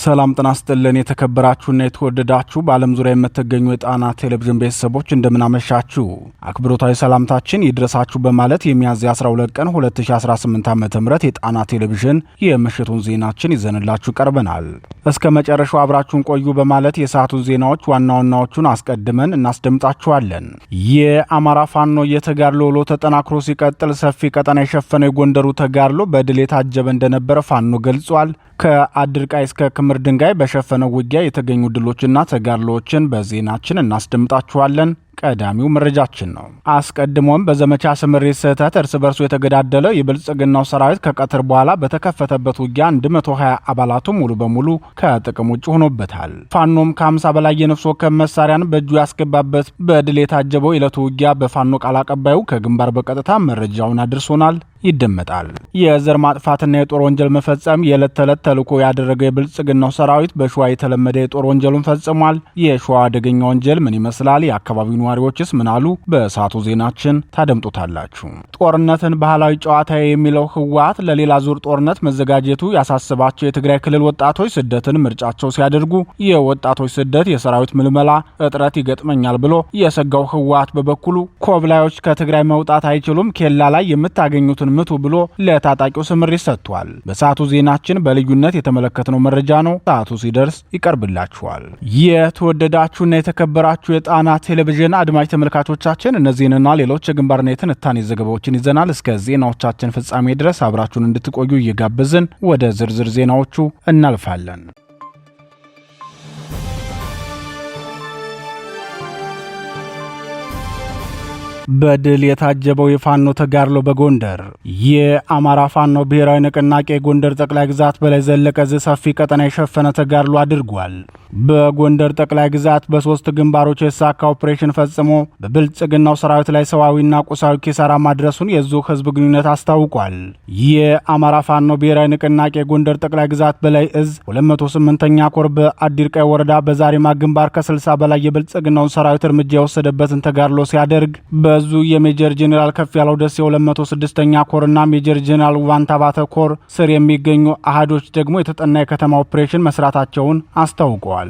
ሰላም ጤና ይስጥልን የተከበራችሁና የተወደዳችሁ በዓለም ዙሪያ የምትገኙ የጣና ቴሌቪዥን ቤተሰቦች እንደምናመሻችሁ አክብሮታዊ ሰላምታችን ይድረሳችሁ በማለት የሚያዝያ 12 ቀን 2018 ዓ.ም የጣና ቴሌቪዥን የምሽቱን ዜናችን ይዘንላችሁ ቀርበናል። እስከ መጨረሻው አብራችሁን ቆዩ በማለት የሰዓቱን ዜናዎች ዋና ዋናዎቹን አስቀድመን እናስደምጣችኋለን። የአማራ ፋኖ የተጋድሎ ውሎ ተጠናክሮ ሲቀጥል ሰፊ ቀጠና የሸፈነው የጎንደሩ ተጋድሎ በድል የታጀበ እንደነበረ ፋኖ ገልጿል። ከአድርቃይ እስከ ክምር ድንጋይ በሸፈነው ውጊያ የተገኙ ድሎችና ተጋድሎዎችን በዜናችን እናስደምጣችኋለን። ቀዳሚው መረጃችን ነው። አስቀድሞም በዘመቻ ስምሪት ስህተት እርስ በርሱ የተገዳደለ የብልጽግናው ሰራዊት ከቀትር በኋላ በተከፈተበት ውጊያ 120 አባላቱ ሙሉ በሙሉ ከጥቅም ውጭ ሆኖበታል። ፋኖም ከ50 በላይ የነፍስ ወከፍ መሳሪያን በእጁ ያስገባበት በድል የታጀበው ዕለቱ ውጊያ በፋኖ ቃል አቀባዩ ከግንባር በቀጥታ መረጃውን አድርሶናል። ይደመጣል። የዘር ማጥፋትና የጦር ወንጀል መፈጸም የዕለት ተዕለት ተልዕኮ ያደረገው የብልጽግናው ሰራዊት በሸዋ የተለመደ የጦር ወንጀሉን ፈጽሟል። የሸዋ አደገኛ ወንጀል ምን ይመስላል? የአካባቢው ነዋሪዎችስ ምን አሉ? በሰዓቱ ዜናችን ታደምጡታላችሁ። ጦርነትን ባህላዊ ጨዋታ የሚለው ህወሓት ለሌላ ዙር ጦርነት መዘጋጀቱ ያሳስባቸው የትግራይ ክልል ወጣቶች ስደትን ምርጫቸው ሲያደርጉ የወጣቶች ስደት የሰራዊት ምልመላ እጥረት ይገጥመኛል ብሎ የሰጋው ህወሓት በበኩሉ ኮብላዮች ከትግራይ መውጣት አይችሉም፣ ኬላ ላይ የምታገኙትን ምቱ ብሎ ለታጣቂው ስምሪት ሰጥቷል። በሰዓቱ ዜናችን በልዩነት የተመለከትነው መረጃ ነው። ሰዓቱ ሲደርስ ይቀርብላችኋል። የተወደዳችሁና የተከበራችሁ የጣና ቴሌቪዥን አድማጭ ተመልካቾቻችን እነዚህንና ሌሎች የግንባርና የትንታኔ ዘገባዎችን ይዘናል። እስከ ዜናዎቻችን ፍጻሜ ድረስ አብራችሁን እንድትቆዩ እየጋበዝን ወደ ዝርዝር ዜናዎቹ እናልፋለን። በድል የታጀበው የፋኖ ተጋድሎ በጎንደር የአማራ ፋኖ ብሔራዊ ንቅናቄ ጎንደር ጠቅላይ ግዛት በላይ ዘለቀ ሰፊ ቀጠና የሸፈነ ተጋድሎ አድርጓል። በጎንደር ጠቅላይ ግዛት በሶስት ግንባሮች የተሳካ ኦፕሬሽን ፈጽሞ በብልጽግናው ሰራዊት ላይ ሰዋዊና ቁሳዊ ኪሳራ ማድረሱን የዙ ህዝብ ግንኙነት አስታውቋል። የአማራ ፋኖ ብሔራዊ ንቅናቄ ጎንደር ጠቅላይ ግዛት በላይ እዝ 208ኛ ኮር በአዲርቃይ ወረዳ በዛሬማ ግንባር ከ60 በላይ የብልጽግናውን ሰራዊት እርምጃ የወሰደበትን ተጋድሎ ሲያደርግ በዙ የሜጀር ጄኔራል ከፍ ያለው ደሴ 206ኛ ኮርና ሜጀር ጄኔራል ዋንታባተ ኮር ስር የሚገኙ አሃዶች ደግሞ የተጠና የከተማ ኦፕሬሽን መስራታቸውን አስታውቀዋል።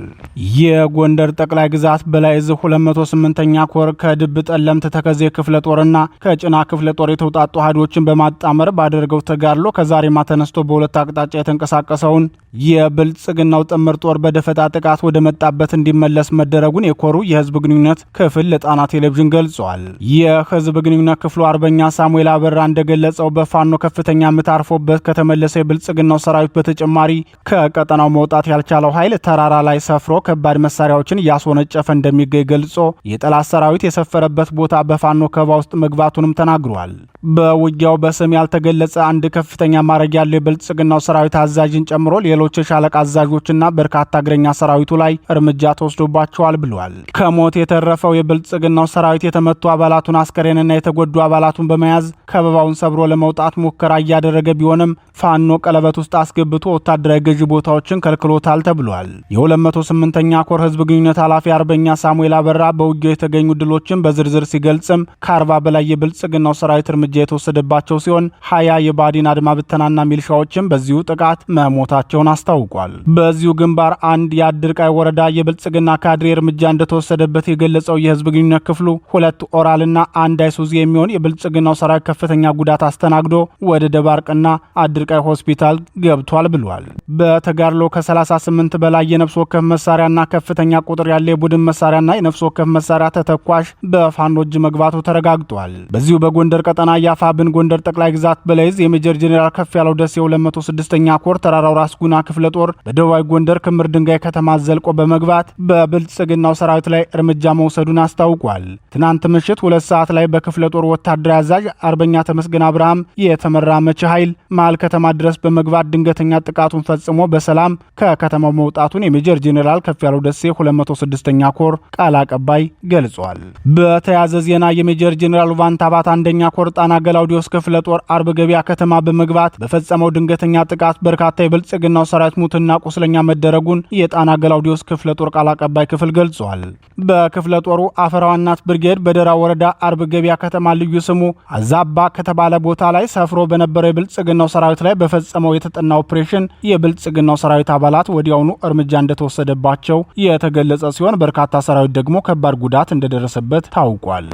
የጎንደር ጠቅላይ ግዛት በላይ እዝ 208ኛ ኮር ከድብ ጠለምት ተከዜ ክፍለ ጦርና ከጭና ክፍለ ጦር የተውጣጡ አሃዶችን በማጣመር ባደረገው ተጋድሎ ከዛሬማ ተነስቶ በሁለት አቅጣጫ የተንቀሳቀሰውን የብልጽግናው ጥምር ጦር በደፈጣ ጥቃት ወደ መጣበት እንዲመለስ መደረጉን የኮሩ የህዝብ ግንኙነት ክፍል ለጣና ቴሌቪዥን ገልጿል። የህዝብ ግንኙነት ክፍሉ አርበኛ ሳሙኤል አበራ እንደገለጸው በፋኖ ከፍተኛ ምት አርፎበት ከተመለሰ የብልጽግናው ሰራዊት በተጨማሪ ከቀጠናው መውጣት ያልቻለው ኃይል ተራራ ላይ ሰፍሮ ከባድ መሳሪያዎችን እያስወነጨፈ እንደሚገኝ ገልጾ የጠላት ሰራዊት የሰፈረበት ቦታ በፋኖ ከበባ ውስጥ መግባቱንም ተናግሯል። በውጊያው በስም ያልተገለጸ አንድ ከፍተኛ ማዕረግ ያለው የብልጽግናው ሰራዊት አዛዥን ጨምሮ ሌሎች የሻለቃ አዛዦችና በርካታ እግረኛ ሰራዊቱ ላይ እርምጃ ተወስዶባቸዋል ብሏል። ከሞት የተረፈው የብልጽግናው ሰራዊት የተመቱ አባላቱን አስከሬንና የተጎዱ አባላቱን በመያዝ ከበባውን ሰብሮ ለመውጣት ሙከራ እያደረገ ቢሆንም ፋኖ ቀለበት ውስጥ አስገብቶ ወታደራዊ ገዢ ቦታዎችን ከልክሎታል ተብሏል። የ208ኛ ኮር ህዝብ ግንኙነት ኃላፊ አርበኛ ሳሙኤል አበራ በውጊያው የተገኙ ድሎችን በዝርዝር ሲገልጽም ከ40 በላይ የብልጽግናው ሰራዊት እርምጃ የተወሰደባቸው ሲሆን 20 የባዲን አድማ ብተናና ሚልሻዎችን በዚሁ ጥቃት መሞታቸውን አስታውቋል። በዚሁ ግንባር አንድ የአድርቃይ ወረዳ የብልጽግና ካድሬ እርምጃ እንደተወሰደበት የገለጸው የህዝብ ግንኙነት ክፍሉ ሁለት ኦራልና አንድ አይሱዚ የሚሆን የብልጽግናው ሰራዊት ከፍተኛ ጉዳት አስተናግዶ ወደ ደባርቅና አድርቃይ ሆስፒታል ገብቷል ብሏል። በተጋድሎ ከ38 በላይ የነፍስ ወከፍ መሳሪያና ከፍተኛ ቁጥር ያለ የቡድን መሳሪያና የነፍስ ወከፍ መሳሪያ ተተኳሽ በፋኖ እጅ መግባቱ ተረጋግጧል። በዚሁ በጎንደር ቀጠና የአፋብን ጎንደር ጠቅላይ ግዛት በላይዝ የሜጀር ጄኔራል ከፍ ያለው ደሴ 206ኛ ኮር ተራራው ራስ ጉና ክፍለ ጦር በደቡባዊ ጎንደር ክምር ድንጋይ ከተማ ዘልቆ በመግባት በብልጽግናው ሰራዊት ላይ እርምጃ መውሰዱን አስታውቋል። ትናንት ምሽት 2 ሰዓት ላይ በክፍለ ጦር ወታደራዊ አዛዥ አርበኛ ተመስገን አብርሃም የተመራ መቼ ኃይል መሃል ከተማ ድረስ በመግባት ድንገተኛ ጥቃቱን ፈጽሞ በሰላም ከከተማው መውጣቱን የሜጀር ጄኔራል ከፍያለው ደሴ 206ኛ ኮር ቃል አቀባይ ገልጿል። በተያያዘ ዜና የሜጀር ጄኔራል ቫንታባት አንደኛ ኮር ጣና ገላውዲዮስ ክፍለ ጦር አርብ ገበያ ከተማ በመግባት በፈጸመው ድንገተኛ ጥቃት በርካታ የብልጽግናው ሰራዊት ሙትና ቁስለኛ መደረጉን የጣና ገላውዲዮስ ክፍለ ጦር ቃል አቀባይ ክፍል ገልጿል። በክፍለ ጦሩ አፈራዋ እናት ብርጌድ በደራ ወረዳ አርብ ገበያ ከተማ ልዩ ስሙ አዛባ ከተባለ ቦታ ላይ ሰፍሮ በነበረው የብልጽግናው ሰራዊት ላይ በፈጸመው የተጠና ኦፕሬሽን የብልጽግናው ሰራዊት አባላት ወዲያውኑ እርምጃ እንደተወሰደባቸው የተገለጸ ሲሆን በርካታ ሰራዊት ደግሞ ከባድ ጉዳት እንደደረሰበት ታውቋል።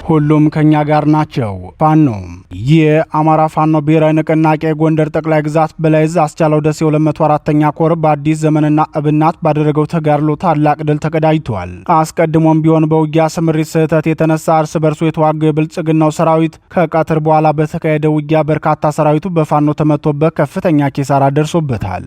ሁሉም ከኛ ጋር ናቸው። ፋኖ የአማራ ፋኖ ብሔራዊ ንቅናቄ ጎንደር ጠቅላይ ግዛት በላይ ዕዝ አስቻለው ደሴ 204ኛ ኮር በአዲስ ዘመንና እብናት ባደረገው ተጋድሎ ታላቅ ድል ተቀዳጅቷል። አስቀድሞም ቢሆን በውጊያ ስምሪት ስህተት የተነሳ እርስ በርሱ የተዋገው የብልጽግናው ሰራዊት ከቀትር በኋላ በተካሄደ ውጊያ በርካታ ሰራዊቱ በፋኖ ተመቶበት ከፍተኛ ኪሳራ ደርሶበታል።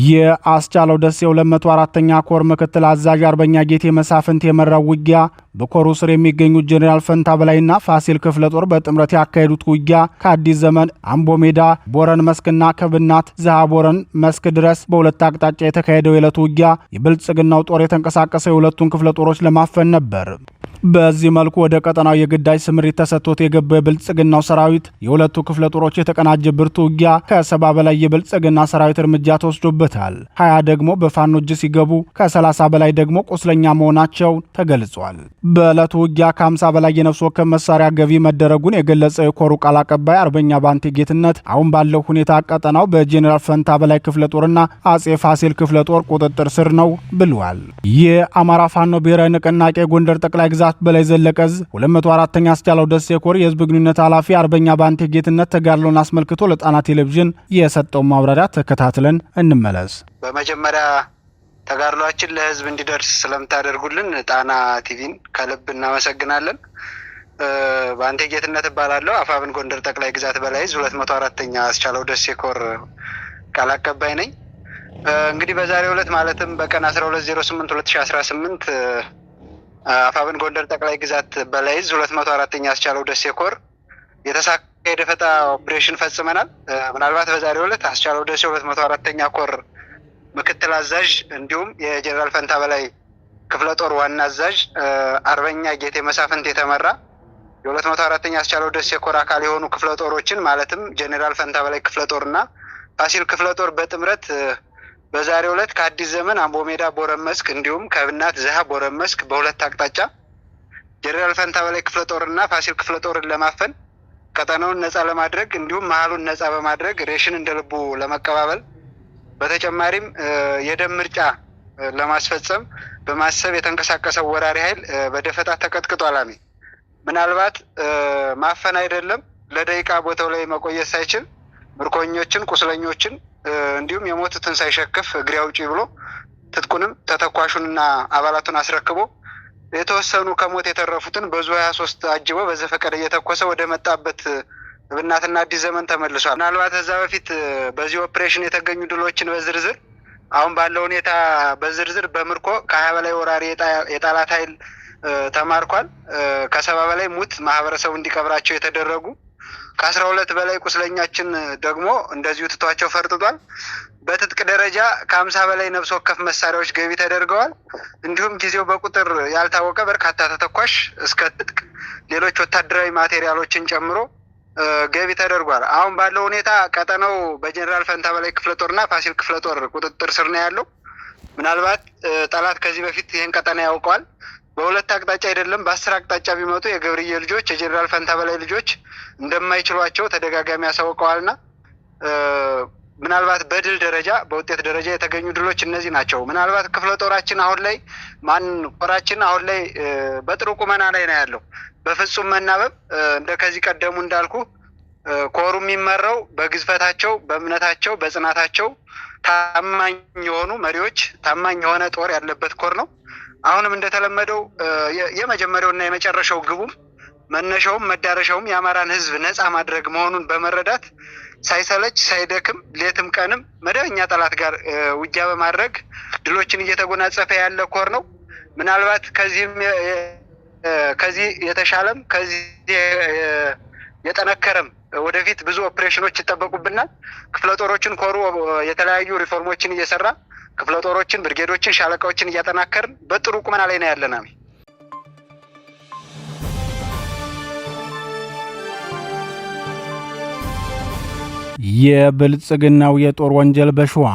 የአስቻለው ደሴ 204ኛ ኮር ምክትል አዛዥ አርበኛ ጌቴ መሳፍንት የመራው ውጊያ በኮሩ ስር የሚገኙት ጄኔራል ፈንታ በላይና ፋሲል ክፍለ ጦር በጥምረት ያካሄዱት ውጊያ ከአዲስ ዘመን አምቦ ሜዳ ቦረን መስክና ከብናት ዘሃ ቦረን መስክ ድረስ በሁለት አቅጣጫ የተካሄደው የዕለቱ ውጊያ የብልጽግናው ጦር የተንቀሳቀሰው የሁለቱን ክፍለ ጦሮች ለማፈን ነበር። በዚህ መልኩ ወደ ቀጠናው የግዳጅ ስምሪት ተሰጥቶት የገባው የብልጽግናው ሰራዊት የሁለቱ ክፍለ ጦሮች የተቀናጀ ብርቱ ውጊያ ከ70 በላይ የብልጽግና ሰራዊት እርምጃ ተወስዶበታል። 20 ደግሞ በፋኖ እጅ ሲገቡ ከ30 በላይ ደግሞ ቁስለኛ መሆናቸው ተገልጿል። በዕለቱ ውጊያ ከ50 በላይ የነፍስ ወከፍ መሳሪያ ገቢ መደረጉን የገለጸው የኮሩ ቃል አቀባይ አርበኛ ባንቴ ጌትነት አሁን ባለው ሁኔታ ቀጠናው በጄኔራል ፈንታ በላይ ክፍለ ጦርና አጼ ፋሲል ክፍለ ጦር ቁጥጥር ስር ነው ብለዋል። የአማራ ፋኖ ብሔራዊ ንቅናቄ ጎንደር ጠቅላይ ግዛት በላይ ዘለቀ ዕዝ 204ኛ አስቻለው ደሴ ኮር የህዝብ ግንኙነት ኃላፊ አርበኛ ባንቴ ጌትነት ተጋድሎን አስመልክቶ ለጣና ቴሌቪዥን የሰጠው ማብራሪያ ተከታትለን እንመለስ። በመጀመሪያ ተጋድሏችን ለህዝብ እንዲደርስ ስለምታደርጉልን ጣና ቲቪን ከልብ እናመሰግናለን። ባንቴ ጌትነት እባላለሁ። አፋብን ጎንደር ጠቅላይ ግዛት በላይ ዕዝ 204ኛ አስቻለው ደሴ ኮር ቃል አቀባይ ነኝ። እንግዲህ በዛሬው ዕለት ማለትም በቀን 12/08/2018 አፋብን ጎንደር ጠቅላይ ግዛት በላይ ዕዝ 204ኛ አስቻለው ደሴ ኮር የተሳካ የደፈጣ ኦፕሬሽን ፈጽመናል። ምናልባት በዛሬው ዕለት አስቻለው ደሴ 204ኛ ኮር ምክትል አዛዥ እንዲሁም የጄኔራል ፈንታ በላይ ክፍለ ጦር ዋና አዛዥ አርበኛ ጌቴ መሳፍንት የተመራ የ204ኛ አስቻለው ደሴ ኮር አካል የሆኑ ክፍለ ጦሮችን ማለትም ጄኔራል ፈንታ በላይ ክፍለ ጦርና ፋሲል ክፍለ ጦር በጥምረት በዛሬው ዕለት ከአዲስ ዘመን አምቦ ሜዳ ቦረን መስክ እንዲሁም ከብናት ዘሃ ቦረን መስክ በሁለት አቅጣጫ ጄኔራል ፈንታ በላይ ክፍለ ጦርና ፋሲል ክፍለ ጦርን ለማፈን ቀጠናውን ነፃ ለማድረግ እንዲሁም መሀሉን ነፃ በማድረግ ሬሽን እንደልቡ ለመቀባበል በተጨማሪም የደም ምርጫ ለማስፈጸም በማሰብ የተንቀሳቀሰው ወራሪ ኃይል በደፈጣ ተቀጥቅጧል። ምናልባት ማፈን አይደለም ለደቂቃ ቦታው ላይ መቆየት ሳይችል ምርኮኞችን፣ ቁስለኞችን እንዲሁም የሞቱትን ሳይሸክፍ እግሬ አውጪ ብሎ ትጥቁንም ተተኳሹንና አባላቱን አስረክቦ የተወሰኑ ከሞት የተረፉትን በዙ 23 አጅቦ በዘፈቀደ እየተኮሰ ወደ መጣበት ብናትና አዲስ ዘመን ተመልሷል። ምናልባት ከዛ በፊት በዚህ ኦፕሬሽን የተገኙ ድሎችን በዝርዝር አሁን ባለው ሁኔታ በዝርዝር በምርኮ ከ20 በላይ ወራሪ የጠላት ኃይል ተማርኳል። ከ70 በላይ ሙት ማህበረሰቡ እንዲቀብራቸው የተደረጉ ከ12 በላይ ቁስለኛችን ደግሞ እንደዚሁ ትቷቸው ፈርጥቷል። በትጥቅ ደረጃ ከ50 በላይ ነፍስ ወከፍ መሳሪያዎች ገቢ ተደርገዋል። እንዲሁም ጊዜው በቁጥር ያልታወቀ በርካታ ተተኳሽ እስከ ትጥቅ ሌሎች ወታደራዊ ማቴሪያሎችን ጨምሮ ገቢ ተደርጓል። አሁን ባለው ሁኔታ ቀጠናው በጄኔራል ፈንታ በላይ ክፍለ ጦርና ፋሲል ክፍለ ጦር ቁጥጥር ስር ነው ያለው። ምናልባት ጠላት ከዚህ በፊት ይህን ቀጠና ያውቀዋል። በሁለት አቅጣጫ አይደለም በ10 አቅጣጫ ቢመጡ የገብርዬ ልጆች የጄኔራል ፈንታ በላይ ልጆች እንደማይችሏቸው ተደጋጋሚ ያሳውቀዋልና ምናልባት በድል ደረጃ በውጤት ደረጃ የተገኙ ድሎች እነዚህ ናቸው። ምናልባት ክፍለ ጦራችን አሁን ላይ ኮራችን አሁን ላይ በጥሩ ቁመና ላይ ነው ያለው። በፍጹም መናበብ እንደ ከዚህ ቀደሙ እንዳልኩ ኮሩ የሚመራው በግዝፈታቸው፣ በእምነታቸው፣ በጽናታቸው ታማኝ የሆኑ መሪዎች፣ ታማኝ የሆነ ጦር ያለበት ኮር ነው። አሁንም እንደተለመደው የመጀመሪያውና የመጨረሻው ግቡም መነሻውም መዳረሻውም የአማራን ሕዝብ ነፃ ማድረግ መሆኑን በመረዳት ሳይሰለች ሳይደክም ሌትም ቀንም መደበኛ ጠላት ጋር ውጊያ በማድረግ ድሎችን እየተጎናጸፈ ያለ ኮር ነው። ምናልባት ከዚህ የተሻለም ከዚህ የጠነከረም ወደፊት ብዙ ኦፕሬሽኖች ይጠበቁብናል። ክፍለ ጦሮችን ኮሩ የተለያዩ ሪፎርሞችን እየሰራ ክፍለ ጦሮችን፣ ብርጌዶችን፣ ሻለቃዎችን እያጠናከርን በጥሩ ቁመና ላይ ነው ያለና የብልጽግናው የጦር ወንጀል በሸዋ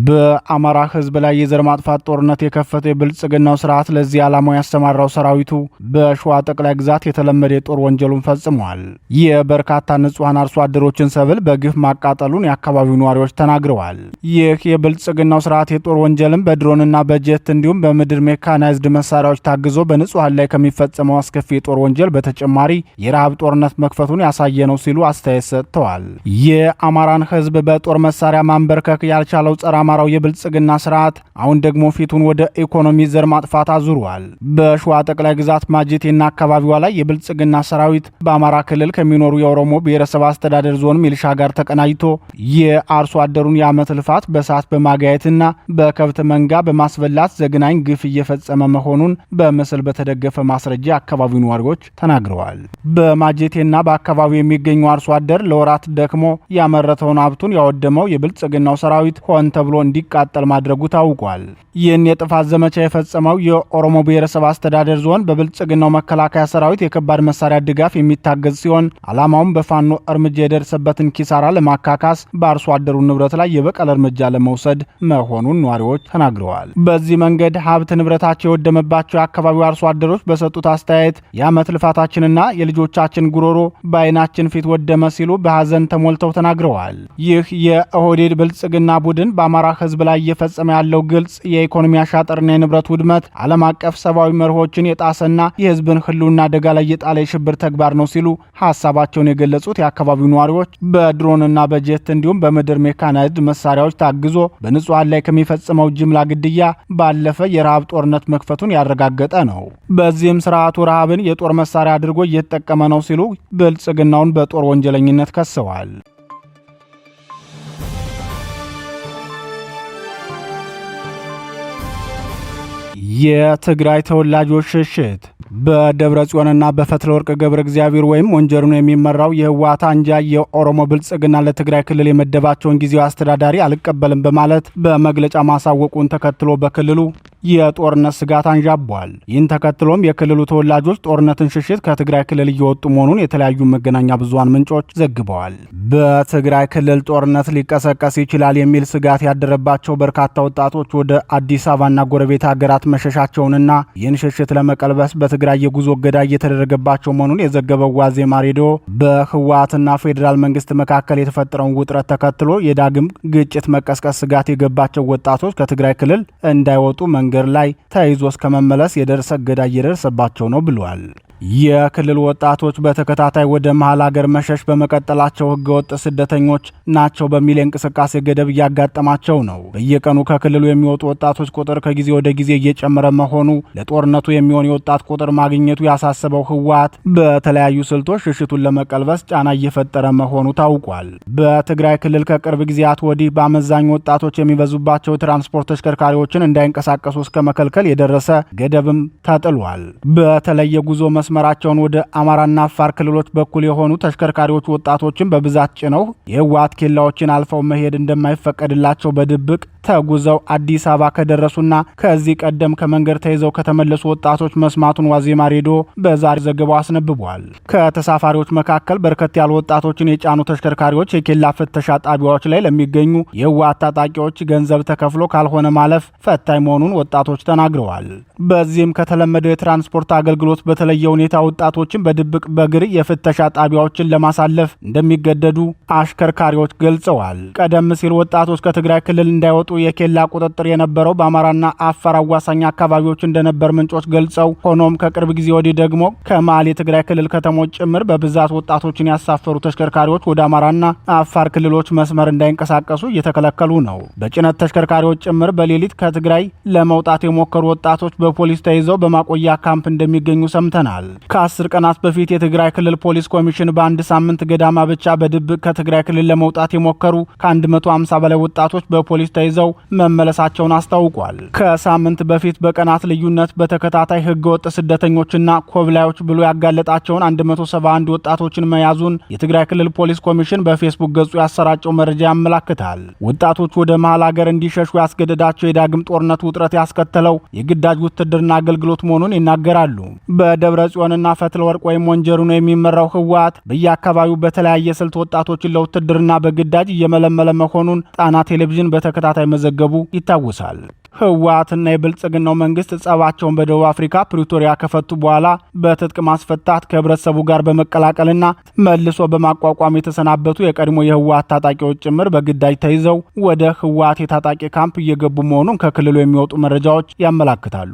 በአማራ ህዝብ ላይ የዘር ማጥፋት ጦርነት የከፈተ የብልጽግናው ስርዓት ለዚህ ዓላማው ያሰማራው ሰራዊቱ በሸዋ ጠቅላይ ግዛት የተለመደ የጦር ወንጀሉን ፈጽሟል። የበርካታ ንጹሐን አርሶ አደሮችን ሰብል በግፍ ማቃጠሉን የአካባቢው ነዋሪዎች ተናግረዋል። ይህ የብልጽግናው ስርዓት የጦር ወንጀልም በድሮንና በጀት እንዲሁም በምድር ሜካናይዝድ መሳሪያዎች ታግዞ በንጹሐን ላይ ከሚፈጸመው አስከፊ የጦር ወንጀል በተጨማሪ የረሃብ ጦርነት መክፈቱን ያሳየ ነው ሲሉ አስተያየት ሰጥተዋል። የአማራን ህዝብ በጦር መሳሪያ ማንበርከክ ያልቻለው ጸረ አማራው የብልጽግና ስርዓት አሁን ደግሞ ፊቱን ወደ ኢኮኖሚ ዘር ማጥፋት አዙሯል። በሸዋ ጠቅላይ ግዛት ማጀቴና አካባቢዋ ላይ የብልጽግና ሰራዊት በአማራ ክልል ከሚኖሩ የኦሮሞ ብሔረሰብ አስተዳደር ዞን ሚሊሻ ጋር ተቀናጅቶ የአርሶ አደሩን የዓመት ልፋት በሰዓት በማጋየትና በከብት መንጋ በማስበላት ዘግናኝ ግፍ እየፈጸመ መሆኑን በምስል በተደገፈ ማስረጃ አካባቢው ነዋሪዎች ተናግረዋል። በማጀቴና በአካባቢው የሚገኙ አርሶ አደር ለወራት ደክሞ ያመረተውን ሀብቱን ያወደመው የብልጽግናው ሰራዊት ሆን ተብሎ እንዲቃጠል ማድረጉ ታውቋል። ይህን የጥፋት ዘመቻ የፈጸመው የኦሮሞ ብሔረሰብ አስተዳደር ዞን በብልጽግናው መከላከያ ሰራዊት የከባድ መሳሪያ ድጋፍ የሚታገዝ ሲሆን ዓላማውም በፋኖ እርምጃ የደረሰበትን ኪሳራ ለማካካስ በአርሶ አደሩ ንብረት ላይ የበቀል እርምጃ ለመውሰድ መሆኑን ነዋሪዎች ተናግረዋል። በዚህ መንገድ ሀብት ንብረታቸው የወደመባቸው የአካባቢው አርሶ አደሮች በሰጡት አስተያየት የዓመት ልፋታችንና የልጆቻችን ጉሮሮ በዓይናችን ፊት ወደመ ሲሉ በሐዘን ተሞልተው ተናግረዋል። ይህ የኦህዴድ ብልጽግና ቡድን በአማራ ህዝብ ላይ እየፈጸመ ያለው ግልጽ የኢኮኖሚ አሻጥርና የንብረት ውድመት ዓለም አቀፍ ሰብአዊ መርሆችን የጣሰና የህዝብን ህልውና አደጋ ላይ የጣለ የሽብር ተግባር ነው ሲሉ ሀሳባቸውን የገለጹት የአካባቢው ነዋሪዎች በድሮንና በጀት እንዲሁም በምድር ሜካናይዝድ መሳሪያዎች ታግዞ በንጹሐን ላይ ከሚፈጽመው ጅምላ ግድያ ባለፈ የረሃብ ጦርነት መክፈቱን ያረጋገጠ ነው። በዚህም ስርዓቱ ረሃብን የጦር መሳሪያ አድርጎ እየተጠቀመ ነው ሲሉ ብልጽግናውን በጦር ወንጀለኝነት ከሰዋል። የትግራይ ተወላጆች ሽሽት በደብረ ጽዮንና በፈትለ ወርቅ ገብረ እግዚአብሔር ወይም ወንጀሩን የሚመራው የህወሓት አንጃ የኦሮሞ ብልጽግና ለትግራይ ክልል የመደባቸውን ጊዜያዊ አስተዳዳሪ አልቀበልም በማለት በመግለጫ ማሳወቁን ተከትሎ በክልሉ የጦርነት ስጋት አንዣቧል። ይህን ተከትሎም የክልሉ ተወላጆች ጦርነትን ሽሽት ከትግራይ ክልል እየወጡ መሆኑን የተለያዩ መገናኛ ብዙሃን ምንጮች ዘግበዋል። በትግራይ ክልል ጦርነት ሊቀሰቀስ ይችላል የሚል ስጋት ያደረባቸው በርካታ ወጣቶች ወደ አዲስ አበባና ጎረቤት ሀገራት መሸሻቸውንና ይህን ሽሽት ለመቀልበስ በትግራይ የጉዞ እገዳ እየተደረገባቸው መሆኑን የዘገበው ዋዜማ ሬዲዮ በህወሓትና ፌዴራል መንግስት መካከል የተፈጠረውን ውጥረት ተከትሎ የዳግም ግጭት መቀስቀስ ስጋት የገባቸው ወጣቶች ከትግራይ ክልል እንዳይወጡ መንገድ ላይ ተይዞ እስከ መመለስ የደረሰ እገዳ እየደረሰባቸው ነው ብለዋል። የክልል ወጣቶች በተከታታይ ወደ መሃል ሀገር መሸሽ በመቀጠላቸው ህገወጥ ስደተኞች ናቸው በሚል የእንቅስቃሴ ገደብ እያጋጠማቸው ነው። በየቀኑ ከክልሉ የሚወጡ ወጣቶች ቁጥር ከጊዜ ወደ ጊዜ እየጨመረ መሆኑ ለጦርነቱ የሚሆን የወጣት ቁጥር ማግኘቱ ያሳሰበው ህወሓት በተለያዩ ስልቶች ሽሽቱን ለመቀልበስ ጫና እየፈጠረ መሆኑ ታውቋል። በትግራይ ክልል ከቅርብ ጊዜያት ወዲህ በአመዛኙ ወጣቶች የሚበዙባቸው ትራንስፖርት ተሽከርካሪዎችን እንዳይንቀሳቀሱ እስከ መከልከል የደረሰ ገደብም ተጥሏል። በተለይ የጉዞ መስመራቸውን ወደ አማራና አፋር ክልሎች በኩል የሆኑ ተሽከርካሪዎች ወጣቶችን በብዛት ጭነው የህወሓት ኬላዎችን አልፈው መሄድ እንደማይፈቀድላቸው በድብቅ ተጉዘው አዲስ አበባ ከደረሱና ከዚህ ቀደም ከመንገድ ተይዘው ከተመለሱ ወጣቶች መስማቱን ዋዜማ ሬዲዮ በዛሬ ዘገባው አስነብቧል። ከተሳፋሪዎች መካከል በርከት ያሉ ወጣቶችን የጫኑ ተሽከርካሪዎች የኬላ ፍተሻ ጣቢያዎች ላይ ለሚገኙ የህወሓት ታጣቂዎች ገንዘብ ተከፍሎ ካልሆነ ማለፍ ፈታኝ መሆኑን ወጣቶች ተናግረዋል። በዚህም ከተለመደው የትራንስፖርት አገልግሎት በተለየ ሁኔታ ወጣቶችን በድብቅ በእግር የፍተሻ ጣቢያዎችን ለማሳለፍ እንደሚገደዱ አሽከርካሪዎች ገልጸዋል። ቀደም ሲል ወጣቶች ከትግራይ ክልል እንዳይወጡ የኬላ ቁጥጥር የነበረው በአማራና አፋር አዋሳኝ አካባቢዎች እንደነበር ምንጮች ገልጸው፣ ሆኖም ከቅርብ ጊዜ ወዲህ ደግሞ ከመሃል የትግራይ ክልል ከተሞች ጭምር በብዛት ወጣቶችን ያሳፈሩ ተሽከርካሪዎች ወደ አማራና አፋር ክልሎች መስመር እንዳይንቀሳቀሱ እየተከለከሉ ነው። በጭነት ተሽከርካሪዎች ጭምር በሌሊት ከትግራይ ለመውጣት የሞከሩ ወጣቶች በፖሊስ ተይዘው በማቆያ ካምፕ እንደሚገኙ ሰምተናል። ከ10 ቀናት በፊት የትግራይ ክልል ፖሊስ ኮሚሽን በአንድ ሳምንት ገዳማ ብቻ በድብቅ ከትግራይ ክልል ለመውጣት የሞከሩ ከ150 በላይ ወጣቶች በፖሊስ ተይዘው ይዘው መመለሳቸውን አስታውቋል። ከሳምንት በፊት በቀናት ልዩነት በተከታታይ ህገወጥ ስደተኞችና ኮብላዮች ብሎ ያጋለጣቸውን 171 ወጣቶችን መያዙን የትግራይ ክልል ፖሊስ ኮሚሽን በፌስቡክ ገጹ ያሰራጨው መረጃ ያመላክታል። ወጣቶች ወደ መሃል ሀገር እንዲሸሹ ያስገደዳቸው የዳግም ጦርነት ውጥረት ያስከተለው የግዳጅ ውትድርና አገልግሎት መሆኑን ይናገራሉ። በደብረ ጽዮንና ፈትለ ወርቅ ወይም ወንጀሩ ነው የሚመራው ህወሓት በየአካባቢው በተለያየ ስልት ወጣቶችን ለውትድርና በግዳጅ እየመለመለ መሆኑን ጣና ቴሌቪዥን በተከታታይ መዘገቡ ይታወሳል። ህወሓትና የብልጽግናው መንግስት ጸባቸውን በደቡብ አፍሪካ ፕሪቶሪያ ከፈቱ በኋላ በትጥቅ ማስፈታት ከህብረተሰቡ ጋር በመቀላቀልና መልሶ በማቋቋም የተሰናበቱ የቀድሞ የህወሓት ታጣቂዎች ጭምር በግዳጅ ተይዘው ወደ ህወሓት የታጣቂ ካምፕ እየገቡ መሆኑን ከክልሉ የሚወጡ መረጃዎች ያመላክታሉ።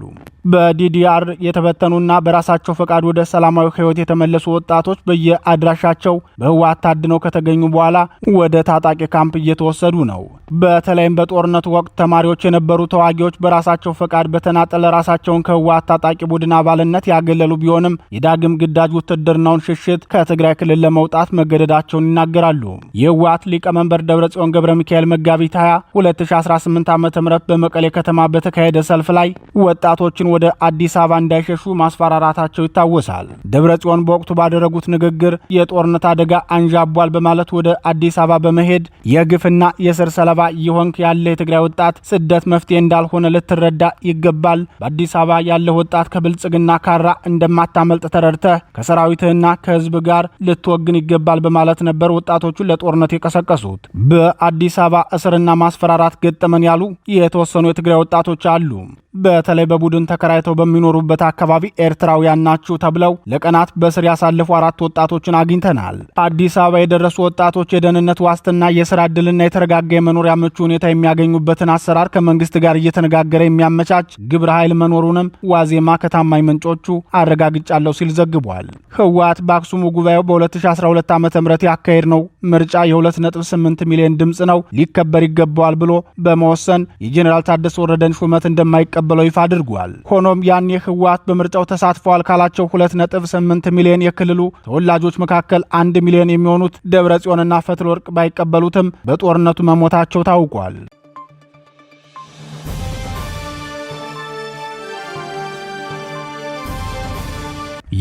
በዲዲአር የተበተኑና በራሳቸው ፈቃድ ወደ ሰላማዊ ህይወት የተመለሱ ወጣቶች በየአድራሻቸው በህወሓት ታድነው ከተገኙ በኋላ ወደ ታጣቂ ካምፕ እየተወሰዱ ነው። በተለይም በጦርነቱ ወቅት ተማሪዎች የነበሩ ተዋጊዎች በራሳቸው ፈቃድ በተናጠለ ራሳቸውን ከህወሓት ታጣቂ ቡድን አባልነት ያገለሉ ቢሆንም የዳግም ግዳጅ ውትድርናውን ሽሽት ከትግራይ ክልል ለመውጣት መገደዳቸውን ይናገራሉ። የህወሓት ሊቀመንበር ደብረጽዮን ገብረ ሚካኤል መጋቢት 20 2018 ዓ.ም በመቀሌ ከተማ በተካሄደ ሰልፍ ላይ ወጣቶችን ወደ አዲስ አበባ እንዳይሸሹ ማስፈራራታቸው ይታወሳል። ደብረጽዮን በወቅቱ ባደረጉት ንግግር የጦርነት አደጋ አንዣቧል በማለት ወደ አዲስ አበባ በመሄድ የግፍና የስር ሰለባ እየሆንክ ያለ የትግራይ ወጣት ስደት መፍትሄ እንዳልሆነ ልትረዳ ይገባል። በአዲስ አበባ ያለ ወጣት ከብልጽግና ካራ እንደማታመልጥ ተረድተህ ከሰራዊትህና ከህዝብ ጋር ልትወግን ይገባል በማለት ነበር ወጣቶቹን ለጦርነት የቀሰቀሱት። በአዲስ አበባ እስርና ማስፈራራት ገጠመን ያሉ የተወሰኑ የትግራይ ወጣቶች አሉ። በተለይ በቡድን ተከራይተው በሚኖሩበት አካባቢ ኤርትራውያን ናችሁ ተብለው ለቀናት በስር ያሳለፉ 4 ወጣቶችን አግኝተናል። አዲስ አበባ የደረሱ ወጣቶች የደህንነት ዋስትና፣ የስራ ዕድልና የተረጋጋ የመኖሪያ ምቹ ሁኔታ የሚያገኙበትን አሰራር ከመንግስት ጋር እየተነጋገረ የሚያመቻች ግብረ ኃይል መኖሩንም ዋዜማ ከታማኝ ምንጮቹ አረጋግጫለሁ ሲል ዘግቧል። ህወሓት በአክሱሙ ጉባኤው በ2012 ዓ.ም ያካሄድ ነው ምርጫ የ2.8 ሚሊዮን ድምፅ ነው ሊከበር ይገባዋል ብሎ በመወሰን የጄኔራል ታደሰ ወረደን ሹመት እንደማይቀበል ብለው ይፋ አድርጓል። ሆኖም ያኔ ህወሓት በምርጫው ተሳትፈዋል ካላቸው 2.8 ሚሊዮን የክልሉ ተወላጆች መካከል 1 ሚሊዮን የሚሆኑት ደብረጽዮንና ፈትለ ወርቅ ባይቀበሉትም በጦርነቱ መሞታቸው ታውቋል።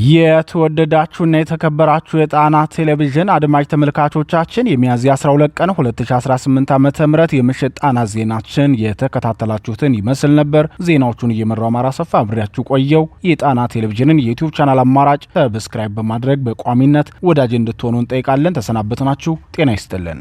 የተወደዳችሁና የተከበራችሁ የጣና ቴሌቪዥን አድማጭ ተመልካቾቻችን የሚያዝያ 12 ቀን 2018 ዓ.ም የምሽት ጣና ዜናችን የተከታተላችሁትን ይመስል ነበር። ዜናዎቹን እየመራው አማራ ሰፋ አብሬያችሁ ቆየው። የጣና ቴሌቪዥንን የዩቲዩብ ቻናል አማራጭ ሰብስክራይብ በማድረግ በቋሚነት ወዳጅ እንድትሆኑ እንጠይቃለን። ተሰናበትናችሁ። ጤና ይስጥልን።